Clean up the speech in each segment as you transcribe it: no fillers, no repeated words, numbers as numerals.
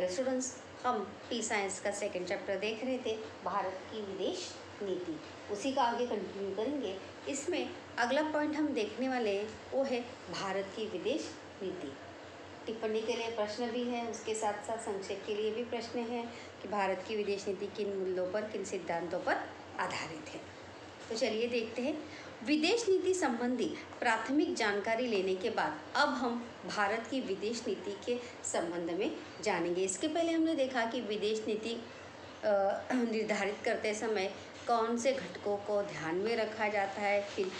Hello students, हम P science का second chapter देख रहे थे, भारत की विदेश नीति। उसी का आगे कंटिन्यू करेंगे। इसमें अगला पॉइंट हम देखने वाले हैं वो है भारत की विदेश नीति। टिप्पणी के लिए प्रश्न भी है, उसके साथ साथ संक्षेप के लिए भी प्रश्न है कि भारत की विदेश नीति किन मूल्यों पर, किन सिद्धांतों पर आधारित है। तो चलिए देखते हैं। विदेश नीति संबंधी प्राथमिक जानकारी लेने के बाद अब हम भारत की विदेश नीति के संबंध में जानेंगे। इसके पहले हमने देखा कि विदेश नीति निर्धारित करते समय कौन से घटकों को ध्यान में रखा जाता है, फिर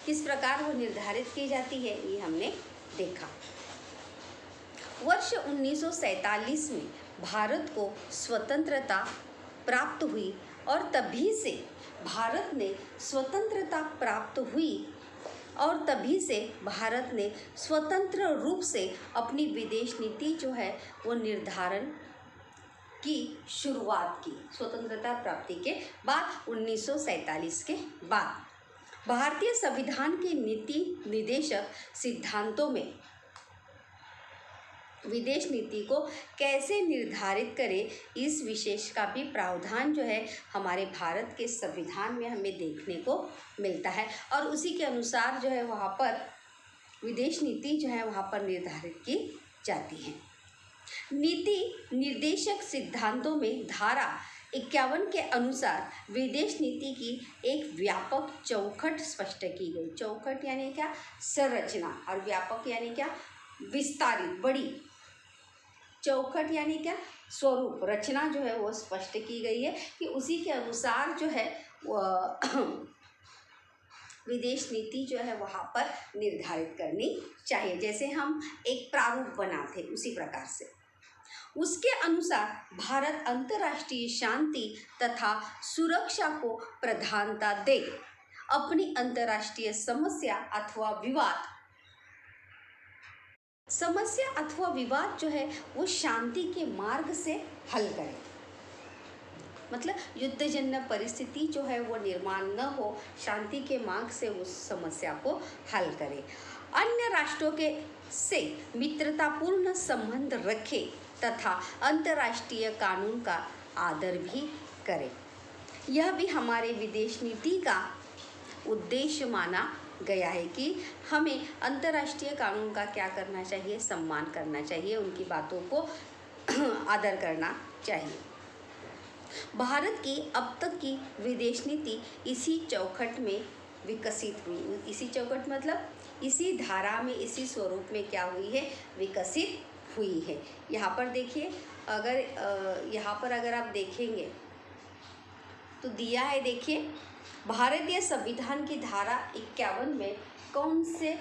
किस प्रकार वो निर्धारित की जाती है, ये हमने देखा। वर्ष 1947 में भारत को स्वतंत्रता प्राप्त हुई और तभी से भारत ने स्वतंत्र रूप से अपनी विदेश नीति जो है वो निर्धारण की शुरुआत की। स्वतंत्रता प्राप्ति के बाद 1947 के बाद भारतीय संविधान के नीति निर्देशक सिद्धांतों में विदेश नीति को कैसे निर्धारित करें, इस विशेष का भी प्रावधान जो है हमारे भारत के संविधान में हमें देखने को मिलता है और उसी के अनुसार जो है वहाँ पर विदेश नीति जो है वहाँ पर निर्धारित की जाती है। नीति निर्देशक सिद्धांतों में धारा 51 के अनुसार विदेश नीति की एक व्यापक चौखट स्पष्ट की गई। चौखट यानी क्या? संरचना। और व्यापक यानी क्या? विस्तारित, बड़ी। चौखट यानी क्या? स्वरूप, रचना जो है वो स्पष्ट की गई है कि उसी के अनुसार जो है विदेश नीति जो है वहाँ पर निर्धारित करनी चाहिए। जैसे हम एक प्रारूप बनाते उसी प्रकार से उसके अनुसार भारत अंतर्राष्ट्रीय शांति तथा सुरक्षा को प्रधानता दे, अपनी अंतर्राष्ट्रीय समस्या अथवा विवाद जो है वो शांति के मार्ग से हल करे। मतलब युद्धजन्य परिस्थिति जो है वो निर्माण न हो, शांति के मार्ग से उस समस्या को हल करे। अन्य राष्ट्रों के से मित्रतापूर्ण संबंध रखे तथा अंतर्राष्ट्रीय कानून का आदर भी करे। यह भी हमारे विदेश नीति का उद्देश्य माना गया है कि हमें अंतर्राष्ट्रीय कानून का क्या करना चाहिए? सम्मान करना चाहिए, उनकी बातों को आदर करना चाहिए। भारत की अब तक की विदेश नीति इसी चौखट में विकसित हुई। इसी चौखट मतलब इसी धारा में, इसी स्वरूप में क्या हुई है? विकसित हुई है। यहाँ पर देखिए, अगर आप देखेंगे तो दिया है, देखिए भारतीय संविधान की धारा 51 में कौन से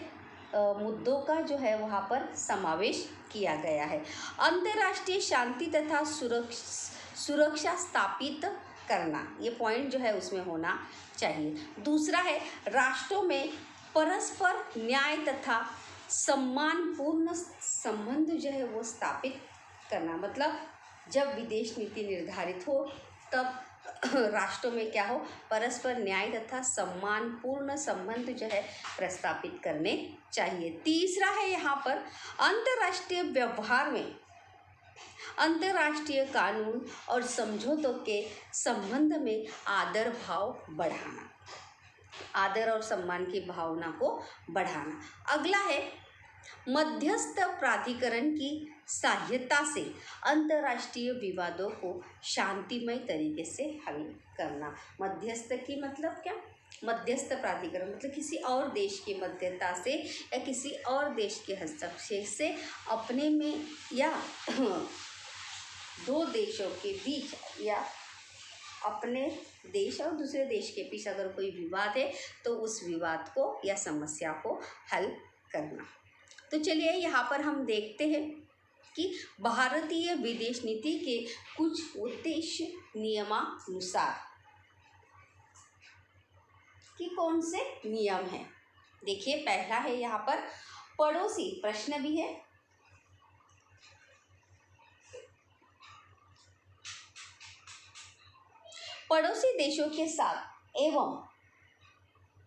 मुद्दों का जो है वहाँ पर समावेश किया गया है? अंतर्राष्ट्रीय शांति तथा सुरक्षा स्थापित करना, ये पॉइंट जो है उसमें होना चाहिए। दूसरा है राष्ट्रों में परस्पर न्याय तथा सम्मानपूर्ण संबंध जो है वो स्थापित करना। मतलब जब विदेश नीति निर्धारित हो तब राष्ट्रों में क्या हो? परस्पर न्याय तथा सम्मानपूर्ण संबंध जो है प्रस्तापित करने चाहिए। तीसरा है यहाँ पर अंतर्राष्ट्रीय व्यवहार में अंतर्राष्ट्रीय कानून और समझौतों के संबंध में आदर भाव बढ़ाना, आदर और सम्मान की भावना को बढ़ाना। अगला है मध्यस्थ प्राधिकरण की सहायता से अंतर्राष्ट्रीय विवादों को शांतिमय तरीके से हल करना। मध्यस्थ की मतलब क्या? मध्यस्थ प्राधिकरण मतलब किसी और देश की मध्यस्थता से या किसी और देश के हस्तक्षेप से अपने में या दो देशों के बीच या अपने देश और दूसरे देश के बीच अगर कोई विवाद है तो उस विवाद को या समस्या को हल करना। तो चलिए यहाँ पर हम देखते हैं कि भारतीय विदेश नीति के कुछ उद्देश्य नियमानुसार कि कौन से नियम हैं। देखिए पहला है यहाँ पर पड़ोसी, प्रश्न भी है। पड़ोसी देशों के साथ एवं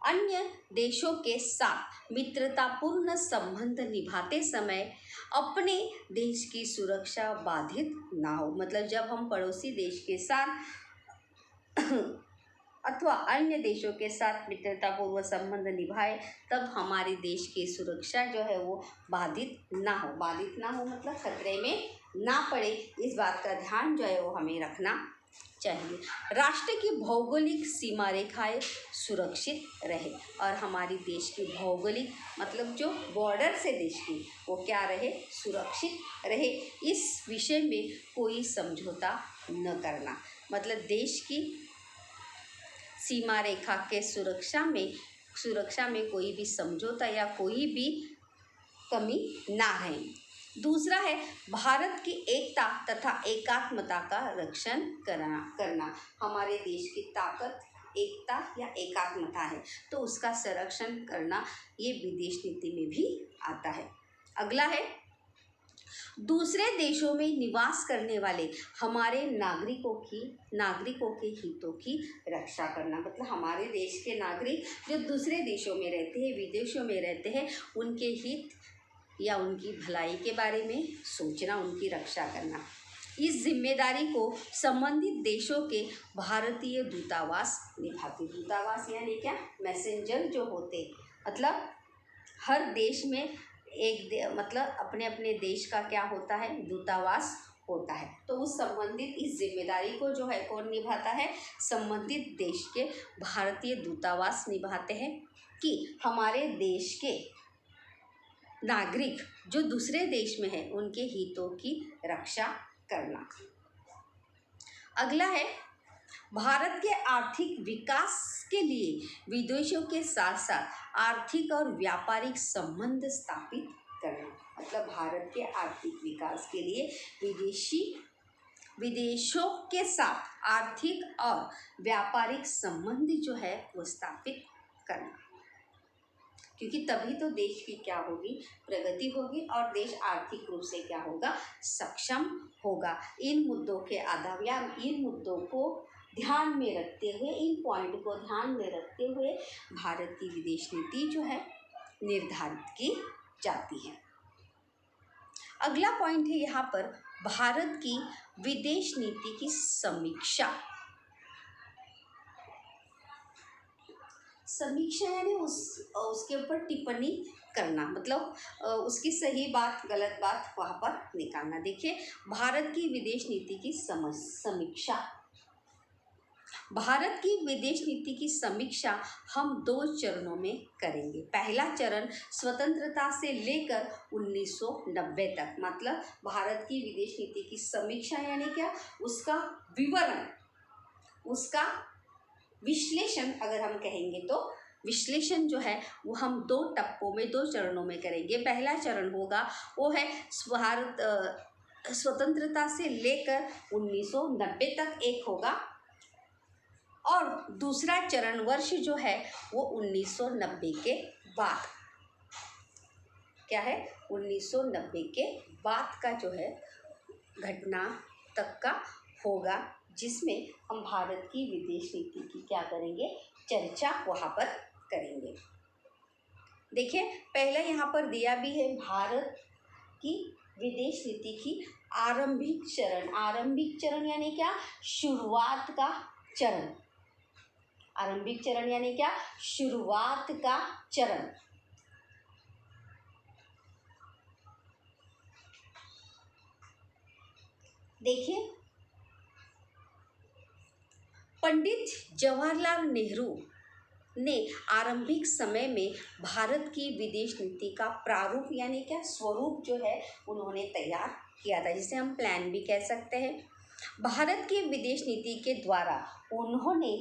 अन्य देशों के साथ मित्रतापूर्ण संबंध निभाते समय अपने देश की सुरक्षा बाधित ना हो। मतलब जब हम पड़ोसी देश के साथ अथवा अन्य देशों के साथ मित्रतापूर्वक संबंध निभाए तब हमारे देश की सुरक्षा जो है वो बाधित ना हो। बाधित ना हो मतलब खतरे में ना पड़े, इस बात का ध्यान जो है वो हमें रखना चाहिए। राष्ट्र की भौगोलिक सीमा रेखाएं सुरक्षित रहे और हमारी देश की भौगोलिक मतलब जो बॉर्डर से देश की वो क्या रहे, सुरक्षित रहे। इस विषय में कोई समझौता न करना। मतलब देश की सीमा रेखा के सुरक्षा में कोई भी समझौता या कोई भी कमी ना रहे। दूसरा है भारत की एकता तथा एकात्मता का रक्षण करना। हमारे देश की ताकत एकता या एकात्मता है तो उसका संरक्षण करना ये विदेश नीति में भी आता है। अगला है दूसरे देशों में निवास करने वाले हमारे नागरिकों के हितों की रक्षा करना। मतलब हमारे देश के नागरिक जो दूसरे देशों में रहते हैं, विदेशों में रहते हैं, उनके हित या उनकी भलाई के बारे में सोचना, उनकी रक्षा करना। इस जिम्मेदारी को संबंधित देशों के भारतीय दूतावास निभाते। दूतावास यानी क्या, मैसेंजर जो होते, मतलब हर देश में मतलब अपने अपने देश का क्या होता है, दूतावास होता है। तो उस संबंधित इस जिम्मेदारी को जो है कौन निभाता है, संबंधित देश के भारतीय दूतावास निभाते हैं कि हमारे देश के नागरिक जो दूसरे देश में है उनके हितों की रक्षा करना। अगला है भारत के आर्थिक विकास के लिए विदेशों के साथ साथ आर्थिक और व्यापारिक संबंध स्थापित करना। मतलब भारत के आर्थिक विकास के लिए विदेशों के साथ आर्थिक और व्यापारिक संबंध जो है वो स्थापित करना, क्योंकि तभी तो देश की क्या होगी, प्रगति होगी और देश आर्थिक रूप से क्या होगा, सक्षम होगा। इन मुद्दों के आधार या इन मुद्दों को ध्यान में रखते हुए, इन पॉइंट को ध्यान में रखते हुए भारत की विदेश नीति जो है निर्धारित की जाती है। अगला पॉइंट है यहाँ पर भारत की विदेश नीति की समीक्षा। समीक्षा यानी उसके ऊपर टिप्पणी करना, मतलब उसकी सही बात गलत बात वहाँ पर निकालना। देखिए भारत की विदेश नीति की समीक्षा। भारत की विदेश नीति की समीक्षा हम 2 चरणों में करेंगे। पहला चरण स्वतंत्रता से लेकर 1990 तक। मतलब भारत की विदेश नीति की समीक्षा यानी क्या, उसका विवरण, उसका विश्लेषण अगर हम कहेंगे तो विश्लेषण जो है वो हम 2 टप्पों में 2 चरणों में करेंगे। पहला चरण होगा वो है भारत स्वतंत्रता से लेकर 1990 तक एक होगा और दूसरा चरण वर्ष जो है वो 1990 के बाद, क्या है, 1990 के बाद का जो है घटना तक का होगा, जिसमें हम भारत की विदेश नीति की क्या करेंगे, चर्चा वहाँ पर करेंगे। देखिए पहला यहाँ पर दिया भी है भारत की विदेश नीति की आरंभिक चरण। आरंभिक चरण यानी क्या, शुरुआत का चरण। आरंभिक चरण यानी क्या, शुरुआत का चरण। देखिए पंडित जवाहरलाल नेहरू ने आरंभिक समय में भारत की विदेश नीति का प्रारूप यानी क्या, स्वरूप जो है उन्होंने तैयार किया था, जिसे हम प्लान भी कह सकते हैं। भारत की विदेश नीति के द्वारा उन्होंने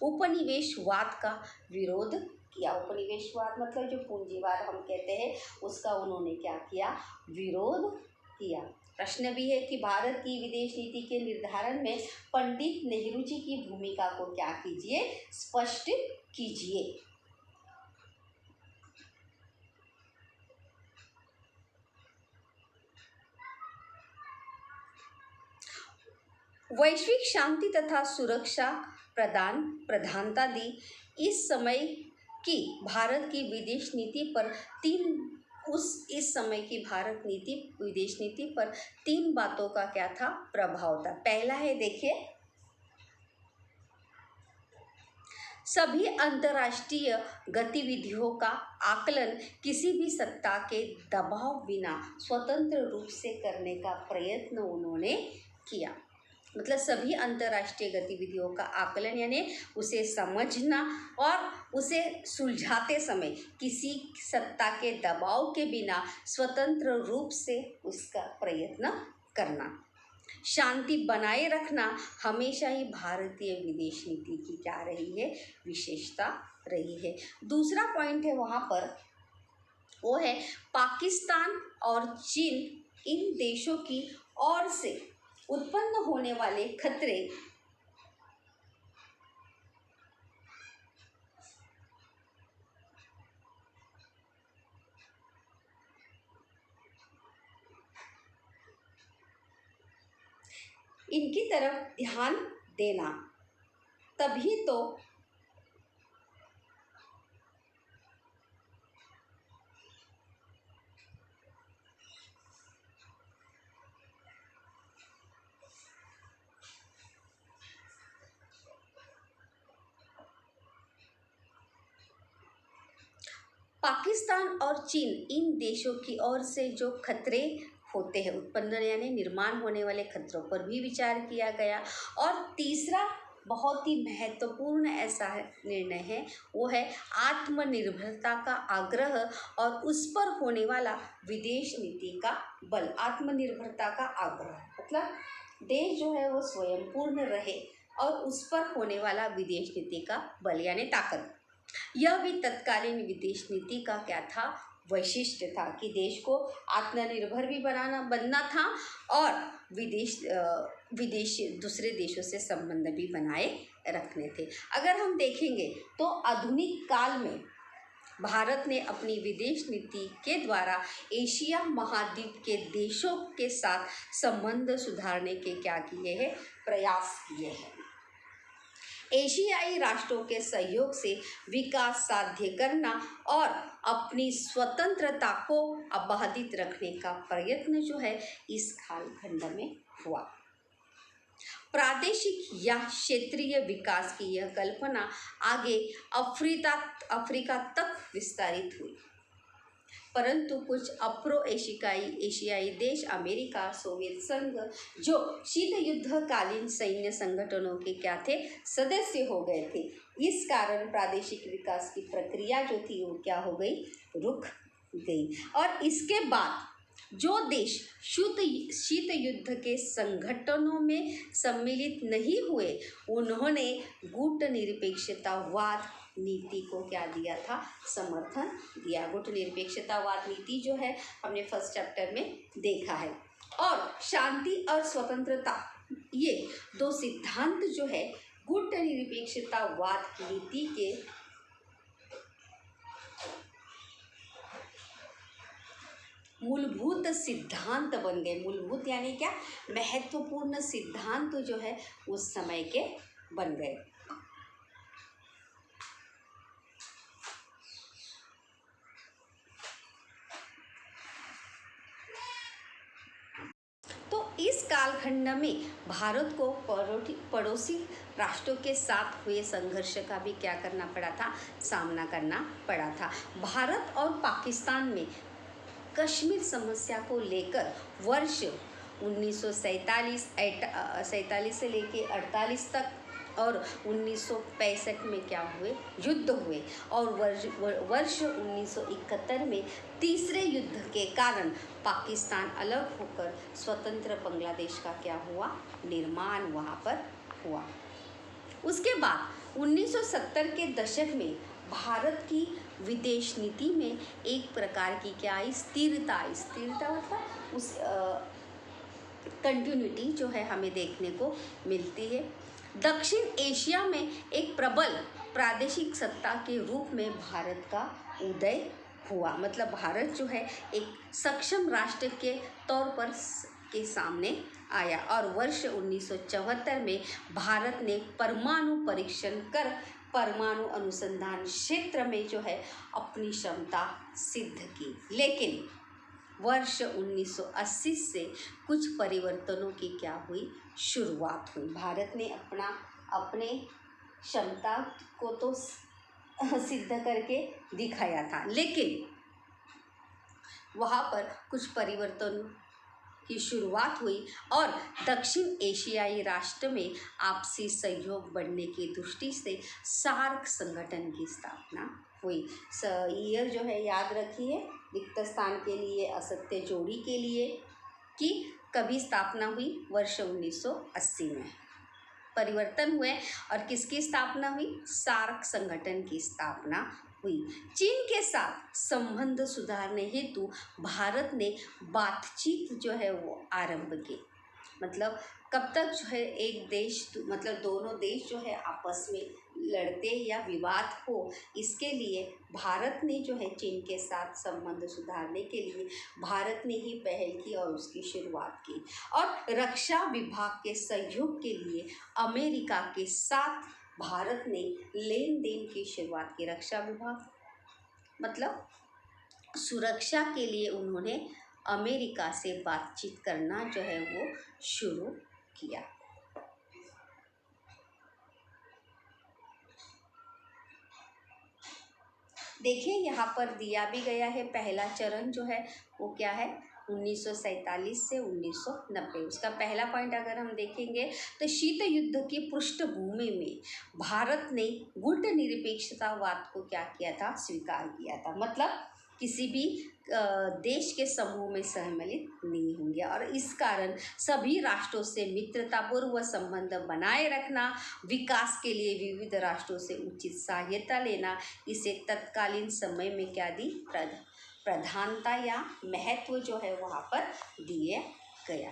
उपनिवेशवाद का विरोध किया। उपनिवेशवाद मतलब जो पूंजीवाद हम कहते हैं उसका उन्होंने क्या किया, विरोध किया। प्रश्न भी है कि भारत की विदेश नीति के निर्धारण में पंडित नेहरू जी की भूमिका को क्या कीजिए, स्पष्ट कीजिए। वैश्विक शांति तथा सुरक्षा प्रधानता दी। इस समय की भारत की विदेश नीति पर इस समय की विदेश नीति पर 3 बातों का क्या था, प्रभाव था। पहला है, देखिए, सभी अंतर्राष्ट्रीय गतिविधियों का आकलन किसी भी सत्ता के दबाव बिना स्वतंत्र रूप से करने का प्रयत्न उन्होंने किया। मतलब सभी अंतर्राष्ट्रीय गतिविधियों का आकलन यानी उसे समझना और उसे सुलझाते समय किसी सत्ता के दबाव के बिना स्वतंत्र रूप से उसका प्रयत्न करना। शांति बनाए रखना हमेशा ही भारतीय विदेश नीति की क्या रही है, विशेषता रही है। दूसरा पॉइंट है वहाँ पर, वो है पाकिस्तान और चीन इन देशों की ओर से उत्पन्न होने वाले खतरे इनकी तरफ ध्यान देना, तभी तो पाकिस्तान और चीन इन देशों की ओर से जो खतरे होते हैं, उत्पन्न यानी निर्माण होने वाले खतरों पर भी विचार किया गया। और तीसरा बहुत ही महत्वपूर्ण ऐसा निर्णय है, वो है आत्मनिर्भरता का आग्रह और उस पर होने वाला विदेश नीति का बल। आत्मनिर्भरता का आग्रह मतलब देश जो है वो स्वयं पूर्ण रहे और उस पर होने वाला विदेश नीति का बल यानी ताकत। यह भी तत्कालीन विदेश नीति का क्या था, वैशिष्ट्य था कि देश को आत्मनिर्भर भी बनना था और विदेश दूसरे देशों से संबंध भी बनाए रखने थे। अगर हम देखेंगे तो आधुनिक काल में भारत ने अपनी विदेश नीति के द्वारा एशिया महाद्वीप के देशों के साथ संबंध सुधारने के क्या किए हैं, प्रयास किए हैं। एशियाई राष्ट्रों के सहयोग से विकास साध्य करना और अपनी स्वतंत्रता को अबाधित रखने का प्रयत्न जो है इस कालखंड में हुआ। प्रादेशिक या क्षेत्रीय विकास की यह कल्पना आगे अफ्रीका तक विस्तारित हुई, परंतु कुछ एशियाई देश अमेरिका, सोवियत संघ जो शीत युद्धकालीन सैन्य संगठनों के क्या थे, सदस्य हो गए थे। इस कारण प्रादेशिक विकास की प्रक्रिया जो थी वो क्या हो गई, रुक गई। और इसके बाद जो देश शीत युद्ध के संगठनों में सम्मिलित नहीं हुए, उन्होंने गुटनिरपेक्षतावाद नीति को क्या दिया था, समर्थन दिया। गुटनिरपेक्षतावाद नीति जो है हमने फर्स्ट चैप्टर में देखा है। और शांति और स्वतंत्रता ये 2 सिद्धांत जो है गुटनिरपेक्षतावाद नीति के मूलभूत सिद्धांत बन गए। मूलभूत यानी क्या, महत्वपूर्ण सिद्धांत जो है उस समय के बन गए। तो इस कालखंड में भारत को पड़ोसी राष्ट्रों के साथ हुए संघर्ष का भी क्या करना पड़ा था, सामना करना पड़ा था। भारत और पाकिस्तान में कश्मीर समस्या को लेकर वर्ष 1947 से लेके 48 तक और 1965 में क्या हुए, युद्ध हुए। और वर्ष 1971 में तीसरे युद्ध के कारण पाकिस्तान अलग होकर स्वतंत्र बांग्लादेश का क्या हुआ, निर्माण वहाँ पर हुआ। उसके बाद 1970 के दशक में भारत की विदेश नीति में एक प्रकार की क्या आई, स्थिरता मतलब उस कंटिन्यूटी जो है हमें देखने को मिलती है। दक्षिण एशिया में एक प्रबल प्रादेशिक सत्ता के रूप में भारत का उदय हुआ। मतलब भारत जो है एक सक्षम राष्ट्र के तौर पर के सामने आया और वर्ष 1974 में भारत ने परमाणु परीक्षण कर परमाणु अनुसंधान क्षेत्र में जो है अपनी क्षमता सिद्ध की। लेकिन वर्ष 1980 से कुछ परिवर्तनों की क्या हुई, शुरुआत हुई। भारत ने अपने क्षमता को तो सिद्ध करके दिखाया था, लेकिन वहाँ पर कुछ परिवर्तन की शुरुआत हुई और दक्षिण एशियाई राष्ट्र में आपसी सहयोग बढ़ने की दृष्टि से सार्क संगठन की स्थापना हुई। ईयर जो है याद रखिए, रिक्त स्थान के लिए, असत्य जोड़ी के लिए, कि कभी स्थापना हुई, वर्ष 1980 में परिवर्तन हुए और किसकी स्थापना हुई, सार्क संगठन की स्थापना हुई। चीन के साथ संबंध सुधारने हेतु भारत ने बातचीत जो है वो आरंभ की। मतलब कब तक जो है एक देश मतलब दोनों देश जो है आपस में लड़ते या विवाद हो, इसके लिए भारत ने जो है चीन के साथ संबंध सुधारने के लिए भारत ने ही पहल की और उसकी शुरुआत की। और रक्षा विभाग के सहयोग के लिए अमेरिका के साथ भारत ने लेन देन की शुरुआत की। रक्षा विभाग मतलब सुरक्षा के लिए उन्होंने अमेरिका से बातचीत करना जो है वो शुरू किया। देखिए यहाँ पर दिया भी गया है, पहला चरण जो है वो क्या है, 1947 से 1990। उसका पहला पॉइंट अगर हम देखेंगे तो शीत युद्ध की पृष्ठभूमि में भारत ने गुटनिरपेक्षतावाद को क्या किया था, स्वीकार किया था। मतलब किसी भी देश के समूह में सम्मिलित नहीं होंगे और इस कारण सभी राष्ट्रों से मित्रतापूर्व संबंध बनाए रखना, विकास के लिए विविध राष्ट्रों से उचित सहायता लेना, इसे तत्कालीन समय में क्या दी, प्रधानता या महत्व जो है वहाँ पर दिया गया।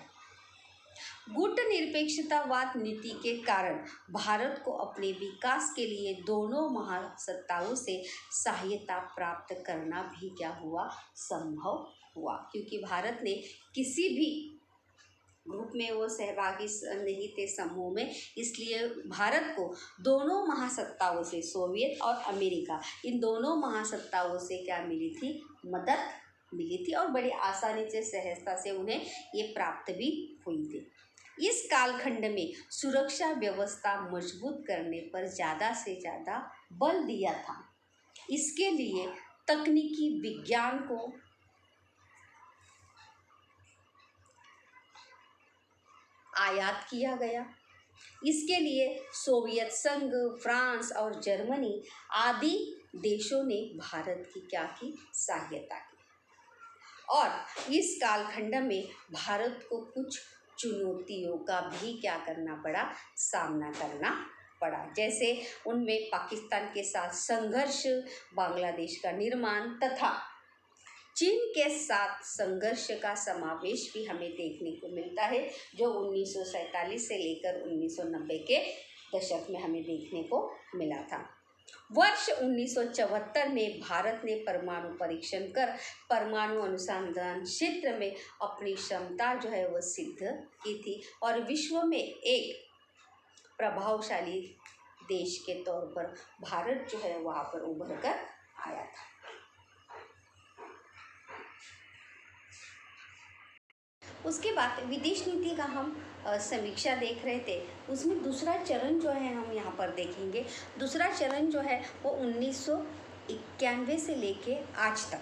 गुटनिरपेक्षतावाद नीति के कारण भारत को अपने विकास के लिए दोनों महासत्ताओं से सहायता प्राप्त करना भी क्या हुआ, संभव हुआ, क्योंकि भारत ने किसी भी ग्रुप में वो सहभागी नहीं थे समूह में, इसलिए भारत को दोनों महासत्ताओं से, सोवियत और अमेरिका, इन दोनों महासत्ताओं से क्या मिली थी, मदद मिली थी और बड़ी आसानी से, सहजता से उन्हें ये प्राप्त भी हुई थी। इस कालखंड में सुरक्षा व्यवस्था मजबूत करने पर ज़्यादा से ज़्यादा बल दिया था। इसके लिए तकनीकी विज्ञान को आयात किया गया। इसके लिए सोवियत संघ, फ्रांस और जर्मनी आदि देशों ने भारत की क्या की, सहायता की। और इस कालखंड में भारत को कुछ चुनौतियों का भी क्या करना पड़ा, सामना करना पड़ा। जैसे उनमें पाकिस्तान के साथ संघर्ष, बांग्लादेश का निर्माण तथा चीन के साथ संघर्ष का समावेश भी हमें देखने को मिलता है, जो 1947 से लेकर 1990 के दशक में हमें देखने को मिला था। वर्ष 1974 में भारत ने परमाणु परीक्षण कर परमाणु अनुसंधान क्षेत्र में अपनी क्षमता जो है वो सिद्ध की थी और विश्व में एक प्रभावशाली देश के तौर पर भारत जो है वहाँ पर उभर कर आया था। उसके बाद विदेश नीति का हम समीक्षा देख रहे थे, उसमें दूसरा चरण जो है हम यहाँ पर देखेंगे। दूसरा चरण जो है वो 1991 से लेके आज तक,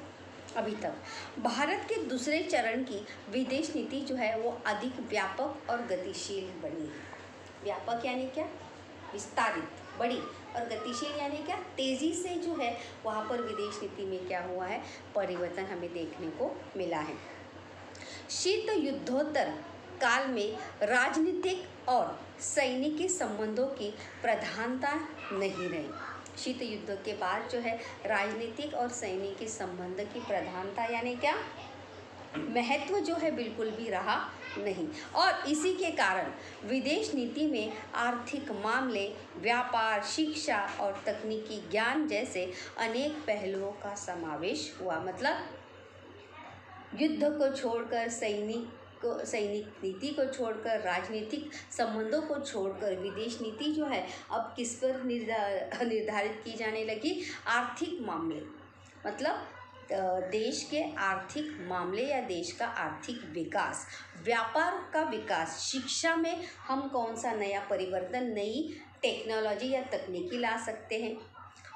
अभी तक भारत के दूसरे चरण की विदेश नीति जो है वो अधिक व्यापक और गतिशील बनी है। व्यापक यानी क्या, विस्तारित, बड़ी, और गतिशील यानी क्या, तेज़ी से जो है वहाँ पर विदेश नीति में क्या हुआ है, परिवर्तन हमें देखने को मिला है। शीत युद्धोत्तर काल में राजनीतिक और सैनिकी संबंधों की प्रधानता नहीं रही। शीत युद्ध के बाद जो है राजनीतिक और सैनिकी संबंध की प्रधानता यानी क्या, महत्व जो है बिल्कुल भी रहा नहीं। और इसी के कारण विदेश नीति में आर्थिक मामले, व्यापार, शिक्षा और तकनीकी ज्ञान जैसे अनेक पहलुओं का समावेश हुआ। मतलब युद्ध को छोड़कर सैनिक नीति को छोड़कर, राजनीतिक संबंधों को छोड़कर विदेश नीति जो है अब किस पर निर्धारित की जाने लगी? आर्थिक मामले, मतलब देश के आर्थिक मामले या देश का आर्थिक विकास, व्यापार का विकास, शिक्षा में हम कौन सा नया परिवर्तन, नई टेक्नोलॉजी या तकनीकी ला सकते हैं,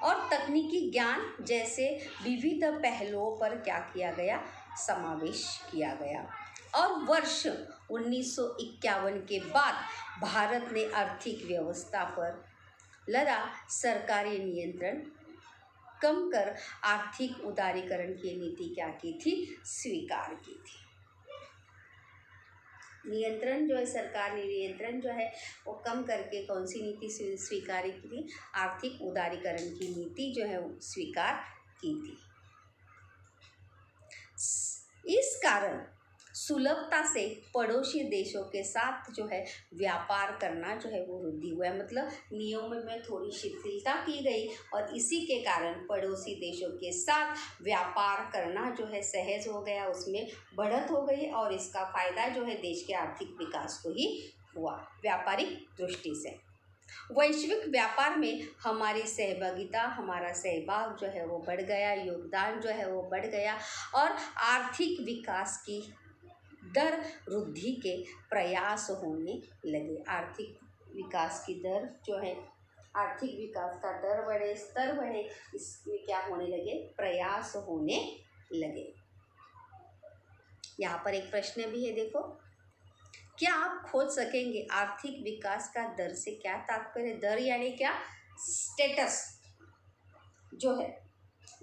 और तकनीकी ज्ञान जैसे विविध पहलुओं पर क्या किया गया? समावेश किया गया। और वर्ष 1951 के बाद भारत ने आर्थिक व्यवस्था पर लड़ा सरकारी नियंत्रण कम कर आर्थिक उदारीकरण की नीति क्या की थी? स्वीकार की थी। नियंत्रण जो है, सरकार ने नियंत्रण जो है वो कम करके कौन सी नीति स्वीकार की थी? आर्थिक उदारीकरण की नीति जो है वो स्वीकार की थी। इस कारण सुलभता से पड़ोसी देशों के साथ जो है व्यापार करना जो है वो वृद्धि हुआ है, मतलब नियमों में थोड़ी शिथिलता की गई और इसी के कारण पड़ोसी देशों के साथ व्यापार करना जो है सहज हो गया, उसमें बढ़त हो गई और इसका फायदा जो है देश के आर्थिक विकास को ही हुआ। व्यापारिक दृष्टि से वैश्विक व्यापार में हमारी सहभागिता, हमारा सहभाग जो है वो बढ़ गया, योगदान जो है वो बढ़ गया और आर्थिक विकास की दर वृद्धि के प्रयास होने लगे। आर्थिक विकास की दर जो है, आर्थिक विकास का दर बढ़े, स्तर बढ़े, इसमें क्या होने लगे? प्रयास होने लगे। यहाँ पर एक प्रश्न भी है, देखो, क्या आप खोज सकेंगे आर्थिक विकास का दर से क्या तात्पर्य? दर यानी क्या? स्टेटस जो है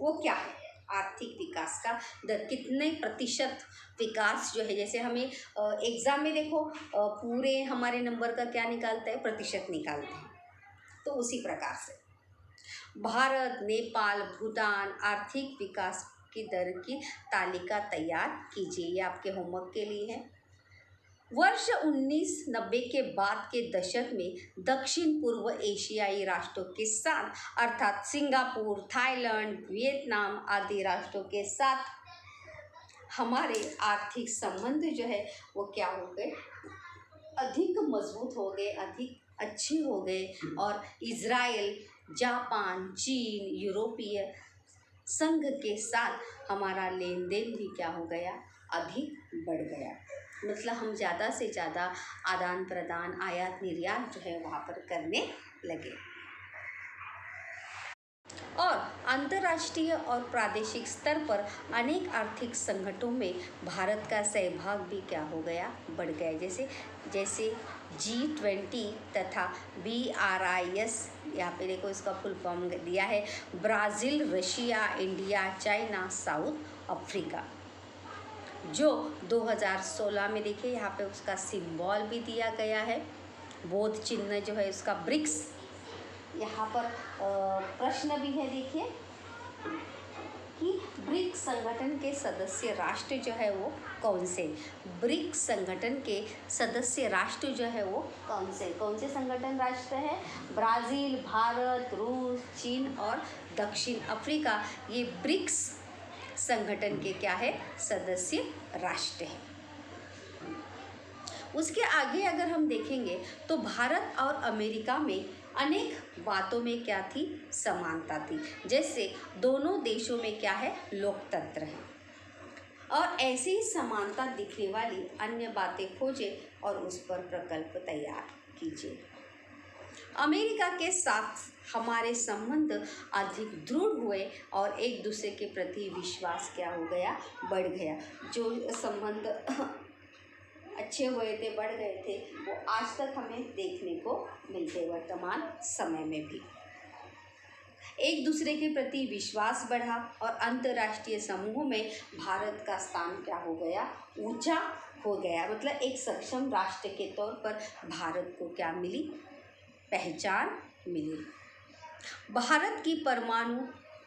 वो क्या है? आर्थिक विकास का दर कितने प्रतिशत विकास जो है, जैसे हमें एग्ज़ाम में देखो पूरे हमारे नंबर का क्या निकालता है? प्रतिशत निकालते हैं। तो उसी प्रकार से भारत, नेपाल, भूटान आर्थिक विकास की दर की तालिका तैयार कीजिए। ये आपके होमवर्क के लिए है। वर्ष 1990 के बाद के दशक में दक्षिण पूर्व एशियाई राष्ट्रों के साथ अर्थात सिंगापुर, थाईलैंड, वियतनाम आदि राष्ट्रों के साथ हमारे आर्थिक संबंध जो है वो क्या हो गए? अधिक मजबूत हो गए, अधिक अच्छे हो गए और इज़राइल, जापान, चीन, यूरोपीय संघ के साथ हमारा लेन देन भी क्या हो गया? अधिक बढ़ गया। मतलब हम ज़्यादा से ज़्यादा आदान प्रदान, आयात निर्यात जो है वहाँ पर करने लगे और अंतर्राष्ट्रीय और प्रादेशिक स्तर पर अनेक आर्थिक संगठनों में भारत का सहभाग भी क्या हो गया? बढ़ गया। जैसे G20 तथा BRIS, यहाँ पे देखो इसका फुल फॉर्म दिया है, Brazil, Russia, India, China, south Africa, जो 2016 में देखिए यहाँ पे उसका सिंबल भी दिया गया है, बोध चिन्ह जो है उसका ब्रिक्स। यहाँ पर प्रश्न भी है, देखिए कि ब्रिक्स संगठन के सदस्य राष्ट्र जो है वो कौन से? ब्रिक्स संगठन के सदस्य राष्ट्र जो है वो कौन से संगठन राष्ट्र है? ब्राज़ील, भारत, रूस, चीन और दक्षिण अफ्रीका, ये ब्रिक्स संगठन के क्या है? सदस्य राष्ट्र है। उसके आगे अगर हम देखेंगे तो भारत और अमेरिका में अनेक बातों में क्या थी? समानता थी। जैसे दोनों देशों में क्या है? लोकतंत्र है। और ऐसी ही समानता दिखने वाली अन्य बातें खोजें और उस पर प्रकल्प तैयार कीजिए। अमेरिका के साथ हमारे संबंध अधिक दृढ़ हुए और एक दूसरे के प्रति विश्वास क्या हो गया? बढ़ गया। जो संबंध अच्छे हुए थे, बढ़ गए थे, वो आज तक हमें देखने को मिलते वर्तमान समय में भी। एक दूसरे के प्रति विश्वास बढ़ा और अंतर्राष्ट्रीय समूह में भारत का स्थान क्या हो गया? ऊंचा हो गया। मतलब एक सक्षम राष्ट्र के तौर पर भारत को क्या मिली? पहचान मिली। भारत की परमाणु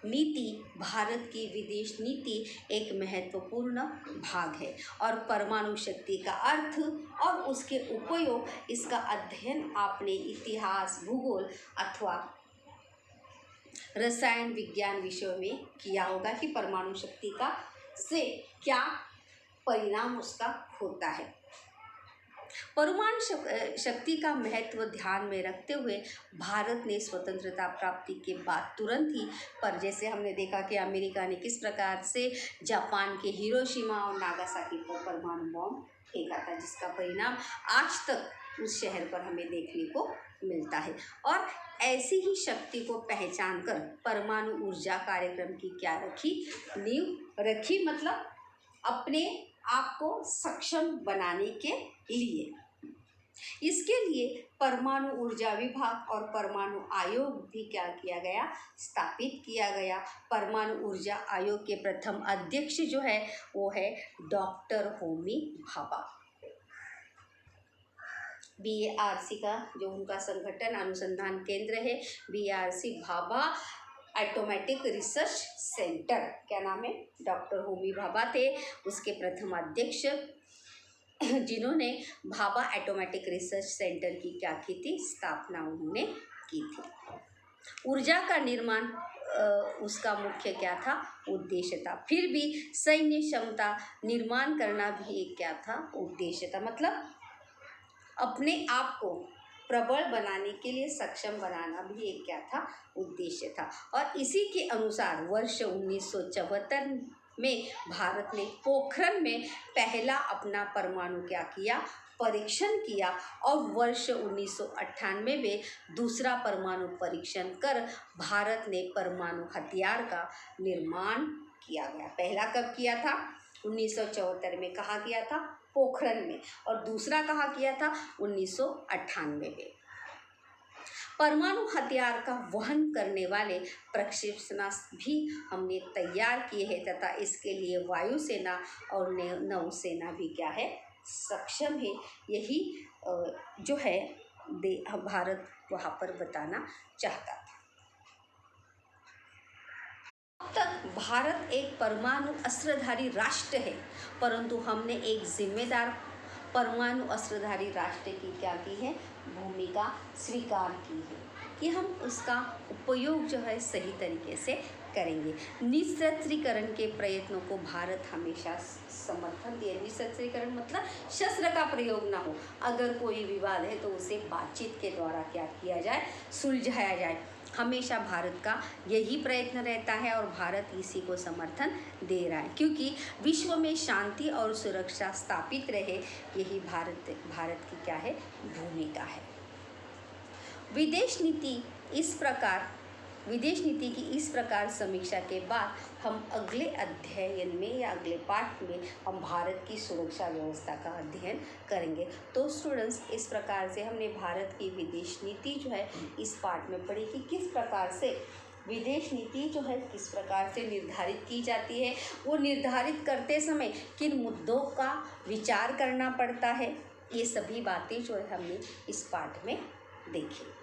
नीति भारत की विदेश नीति एक महत्वपूर्ण भाग है और परमाणु शक्ति का अर्थ और उसके उपयोग, इसका अध्ययन आपने इतिहास, भूगोल अथवा रसायन विज्ञान विषयों में किया होगा कि परमाणु शक्ति का से क्या परिणाम उसका होता है। परमाणु शक्ति का महत्व ध्यान में रखते हुए भारत ने स्वतंत्रता प्राप्ति के बाद तुरंत ही, पर जैसे हमने देखा कि अमेरिका ने किस प्रकार से जापान के हिरोशिमा और नागासाकी पर परमाणु बॉम्ब फेंका था, जिसका परिणाम आज तक उस शहर पर हमें देखने को मिलता है। और ऐसी ही शक्ति को पहचान कर परमाणु ऊर्जा कार्यक्रम की क्या नींव रखी, मतलब अपने आप को सक्षम बनाने के लिए। इसके लिए परमाणु ऊर्जा विभाग और परमाणु आयोग भी क्या किया गया, स्थापित किया गया। परमाणु ऊर्जा आयोग के प्रथम अध्यक्ष जो है वो है डॉक्टर होमी भाभा। BARC का जो उनका संगठन अनुसंधान केंद्र है, BARC Bhabha atomic research centre, क्या नाम है, डॉक्टर होमी भाभा थे उसके प्रथम अध्यक्ष, जिन्होंने भाभा एटॉमिक रिसर्च सेंटर की क्या की थी, स्थापना उन्होंने की थी। ऊर्जा का निर्माण उसका मुख्य क्या था, उद्देश्य था। फिर भी सैन्य क्षमता निर्माण करना भी एक क्या था, उद्देश्य था। मतलब अपने आप को प्रबल बनाने के लिए सक्षम बनाना भी एक क्या था, उद्देश्य था। और इसी के अनुसार वर्ष 1974 में भारत ने पोखरण में पहला अपना परमाणु क्या किया, परीक्षण किया, और वर्ष 1998 में दूसरा परमाणु परीक्षण कर भारत ने परमाणु हथियार का निर्माण किया गया। पहला कब किया था, 1974 में। कहाँ किया था, पोखरण में। और दूसरा कहाँ किया था, 1998 में। परमाणु हथियार का वहन करने वाले प्रक्षेपणास्त्र भी हमने तैयार किए हैं तथा इसके लिए वायुसेना और नौसेना भी क्या है, सक्षम है। यही जो है भारत वहाँ पर बताना चाहता था। अब तक भारत एक परमाणु अस्त्रधारी राष्ट्र है, परंतु हमने एक जिम्मेदार परमाणु अस्त्रधारी राष्ट्र की क्या की है, भूमिका स्वीकार की है कि हम उसका उपयोग जो है सही तरीके से करेंगे। निशस्त्रीकरण के प्रयत्नों को भारत हमेशा समर्थन दिए। निशस्त्रीकरण मतलब शस्त्र का प्रयोग ना हो, अगर कोई विवाद है तो उसे बातचीत के द्वारा क्या किया जाए, सुलझाया जाए। हमेशा भारत का यही प्रयत्न रहता है और भारत इसी को समर्थन दे रहा है, क्योंकि विश्व में शांति और सुरक्षा स्थापित रहे, यही भारत की क्या है, भूमिका है। विदेश नीति की इस प्रकार समीक्षा के बाद हम अगले अध्ययन में या अगले पाठ में हम भारत की सुरक्षा व्यवस्था का अध्ययन करेंगे। तो स्टूडेंट्स, इस प्रकार से हमने भारत की विदेश नीति जो है इस पाठ में पढ़ी कि किस प्रकार से विदेश नीति जो है किस प्रकार से निर्धारित की जाती है, वो निर्धारित करते समय किन मुद्दों का विचार करना पड़ता है, ये सभी बातें जो है हमने इस पाठ में देखी।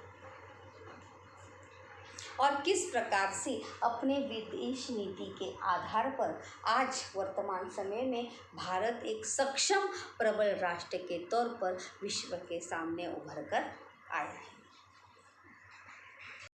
और किस प्रकार से अपने विदेश नीति के आधार पर आज वर्तमान समय में भारत एक सक्षम प्रबल राष्ट्र के तौर पर विश्व के सामने उभर कर आया है।